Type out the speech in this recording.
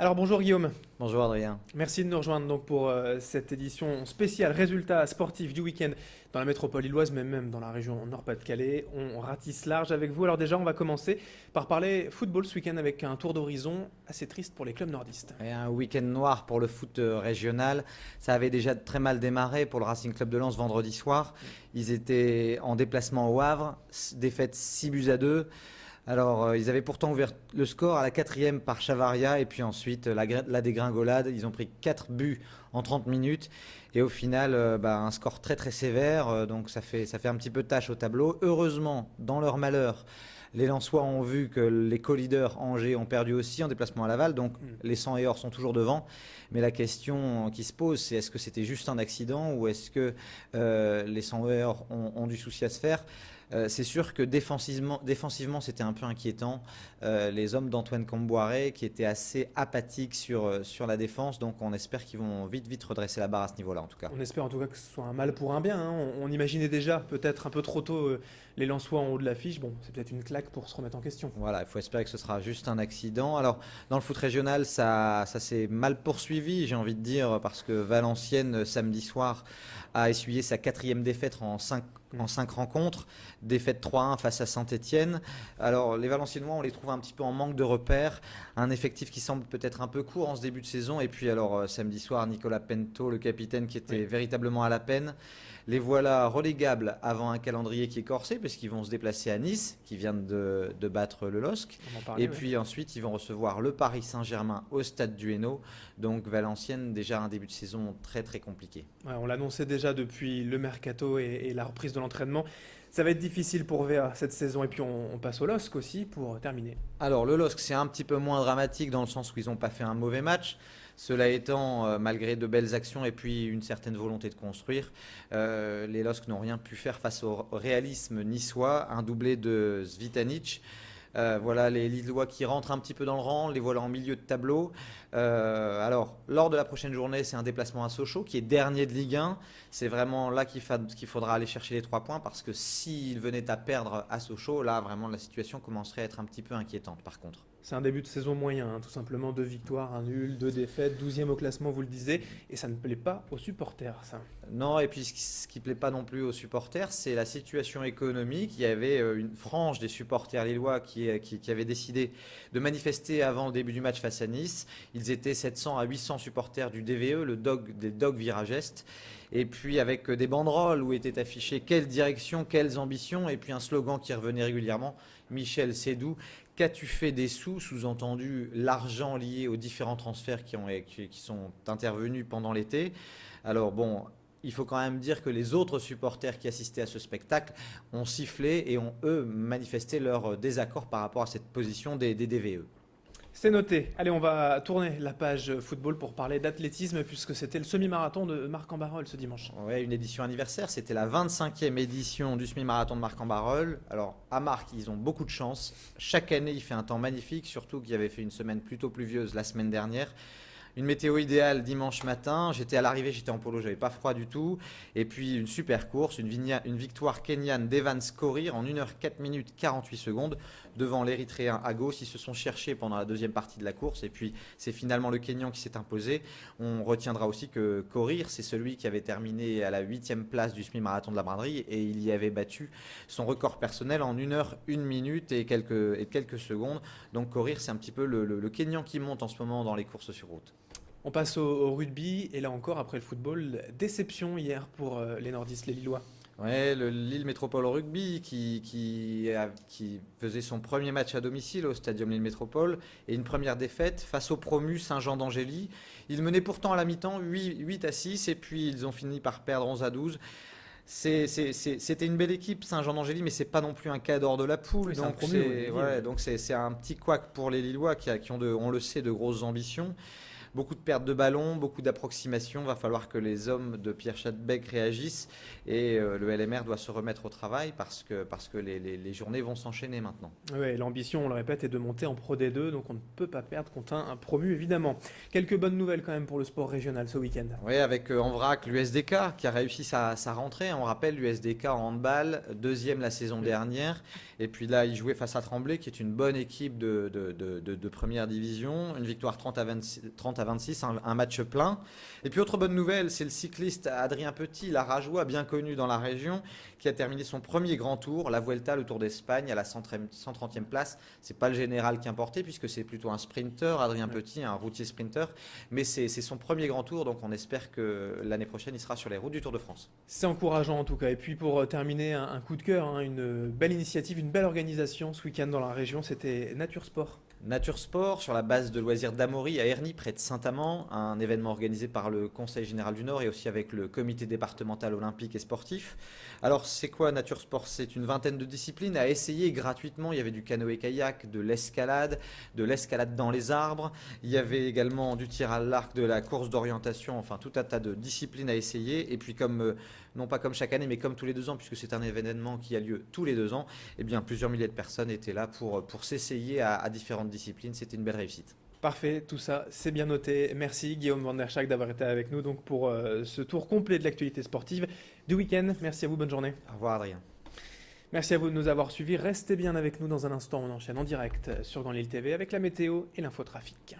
Alors bonjour Guillaume, Bonjour Adrien. merci de nous rejoindre donc pour cette édition spéciale résultats sportifs du week-end dans la métropole lilloise, mais même dans la région Nord-Pas-de-Calais. On ratisse large avec vous. Alors déjà, on va commencer par parler football ce week-end avec un tour d'horizon assez triste pour les clubs nordistes. Et un week-end noir pour le foot régional. Ça avait déjà très mal démarré pour le Racing Club de Lens vendredi soir. Ils étaient en déplacement au Havre, défaite 6 buts à 2. Alors, ils avaient pourtant ouvert le score à la 4e par Chavaria et puis ensuite la dégringolade. Ils ont pris 4 buts en 30 minutes et au final, un score très très sévère. Donc, ça fait un petit peu tâche au tableau. Heureusement, dans leur malheur, les Lensois ont vu que les co-leaders Angers ont perdu aussi en déplacement à Laval. Donc, les 100 et or sont toujours devant. Mais la question qui se pose, c'est est-ce que c'était juste un accident ou est-ce que les 100 et or ont du souci à se faire? C'est sûr que défensivement, c'était un peu inquiétant. Les hommes d'Antoine Comboiré qui étaient assez apathiques sur la défense. Donc on espère qu'ils vont vite redresser la barre à ce niveau-là en tout cas. On espère en tout cas que ce soit un mal pour un bien, hein. On imaginait déjà peut-être un peu trop tôt les Lensois en haut de l'affiche. Bon, c'est peut-être une claque pour se remettre en question. Voilà, il faut espérer que ce sera juste un accident. Alors, dans le foot régional, ça s'est mal poursuivi, j'ai envie de dire, parce que Valenciennes, samedi soir, a essuyé sa 4e défaite en 5 rencontres. Défaite 3-1 face à Saint-Étienne. Alors, les Valenciennois, on les trouve un petit peu en manque de repères. Un effectif qui semble peut-être un peu court en ce début de saison. Et puis, alors, samedi soir, Nicolas Pento, le capitaine, qui était véritablement à la peine. Les voilà relégables avant un calendrier qui est corsé, puisqu'ils vont se déplacer à Nice, qui vient de battre le LOSC. Et puis ensuite, ils vont recevoir le Paris Saint-Germain au stade du Hainaut. Donc Valenciennes, déjà un début de saison très très compliqué. Ouais, on l'annonçait déjà depuis le mercato et la reprise de l'entraînement. Ça va être difficile pour VA cette saison. Et puis on passe au LOSC aussi pour terminer. Alors le LOSC, c'est un petit peu moins dramatique dans le sens où ils n'ont pas fait un mauvais match. Cela étant, malgré de belles actions et puis une certaine volonté de construire, les LOSC n'ont rien pu faire face au réalisme niçois, un doublé de Svitanic. Voilà les Lillois qui rentrent un petit peu dans le rang, les voilà en milieu de tableau. Alors, lors de la prochaine journée, c'est un déplacement à Sochaux qui est dernier de Ligue 1. C'est vraiment là qu'il faudra aller chercher les 3 points parce que s'ils venaient à perdre à Sochaux, là vraiment la situation commencerait à être un petit peu inquiétante par contre. C'est un début de saison moyen, hein, tout simplement. 2 victoires, un nul, 2 défaites, 12e au classement, vous le disiez. Et ça ne plaît pas aux supporters, ça. Non, et puis ce qui ne plaît pas non plus aux supporters, c'est la situation économique. Il y avait une frange des supporters lillois qui avait décidé de manifester avant le début du match face à Nice. Ils étaient 700 à 800 supporters du DVE, des Dog Virage Est. Et puis avec des banderoles où étaient affichées quelle direction, quelles ambitions, et puis un slogan qui revenait régulièrement, Michel Sédou, qu'as-tu fait des sous, sous-entendu l'argent lié aux différents transferts qui sont intervenus pendant l'été. Alors bon, il faut quand même dire que les autres supporters qui assistaient à ce spectacle ont sifflé et ont, eux, manifesté leur désaccord par rapport à cette position des DVE. C'est noté. Allez, on va tourner la page football pour parler d'athlétisme puisque c'était le semi-marathon de Marc-en-Barœul ce dimanche. Ouais, une édition anniversaire, c'était la 25e édition du semi-marathon de Marc-en-Barœul. Alors à Marc, ils ont beaucoup de chance. Chaque année, il fait un temps magnifique, surtout qu'il avait fait une semaine plutôt pluvieuse la semaine dernière. Une météo idéale dimanche matin. J'étais à l'arrivée, j'étais en polo, j'avais pas froid du tout. Et puis une super course, une victoire kenyane d'Evans Korir en 1h 4 minutes 48 secondes devant l'Érythréen Agos. Ils se sont cherchés pendant la deuxième partie de la course. Et puis c'est finalement le Kenyan qui s'est imposé. On retiendra aussi que Korir, c'est celui qui avait terminé à la 8e place du semi-marathon de la Braderie et il y avait battu son record personnel en 1h 1 minute et quelques secondes. Donc Korir, c'est un petit peu le Kenyan qui monte en ce moment dans les courses sur route. On passe au rugby et là encore, après le football, déception hier pour les nordistes, les Lillois. Ouais, le Lille Métropole Rugby qui faisait son premier match à domicile au Stadium Lille Métropole et une première défaite face au promu Saint-Jean d'Angély. Ils menaient pourtant à la mi-temps 8-6 et puis ils ont fini par perdre 11-12. C'était une belle équipe Saint-Jean d'Angély, mais c'est pas non plus un cadre de la poule. Oui, Donc c'est un petit couac pour les Lillois qui ont, on le sait, de grosses ambitions. Beaucoup de pertes de ballon, beaucoup d'approximations. Va falloir que les hommes de Pierre Chadbec réagissent et le LMR doit se remettre au travail parce que les journées vont s'enchaîner maintenant. Ouais, l'ambition, on le répète, est de monter en Pro D2, donc on ne peut pas perdre contre un promu, évidemment. Quelques bonnes nouvelles quand même pour le sport régional ce week-end. Oui, avec en vrac l'USDK qui a réussi sa rentrée. On rappelle l'USDK en handball, deuxième la saison dernière. Et puis là, il jouait face à Tremblay, qui est une bonne équipe de première division. Une victoire 30 à 26, un match plein. Et puis autre bonne nouvelle, c'est le cycliste Adrien Petit, la Rajois, bien connu dans la région, qui a terminé son premier grand tour, la Vuelta, le Tour d'Espagne, à la 130e place. C'est pas le général qui a porté, puisque c'est plutôt un sprinter, Adrien Petit, un routier sprinter. Mais c'est son premier grand tour, donc on espère que l'année prochaine, il sera sur les routes du Tour de France. C'est encourageant en tout cas. Et puis pour terminer, un coup de cœur, hein, une belle initiative, une belle organisation ce week-end dans la région, c'était Nature Sport. Nature Sport, sur la base de loisirs d'Amaury à Ernie, près de Saint-Amand, un événement organisé par le Conseil Général du Nord et aussi avec le Comité départemental olympique et sportif. Alors c'est quoi Nature Sport? C'est une vingtaine de disciplines à essayer gratuitement. Il y avait du canoë-kayak, de l'escalade dans les arbres. Il y avait également du tir à l'arc, de la course d'orientation, enfin tout un tas de disciplines à essayer. Et puis non pas comme chaque année, mais comme tous les 2 ans, puisque c'est un événement qui a lieu tous les 2 ans, eh bien plusieurs milliers de personnes étaient là pour s'essayer à différentes disciplines. C'était une belle réussite. Parfait, tout ça, c'est bien noté. Merci Guillaume Van der Schaak d'avoir été avec nous donc, pour ce tour complet de l'actualité sportive du week-end. Merci à vous, bonne journée. Au revoir Adrien. Merci à vous de nous avoir suivis. Restez bien avec nous dans un instant. On enchaîne en direct sur Grand Lille TV avec la météo et l'infotrafic.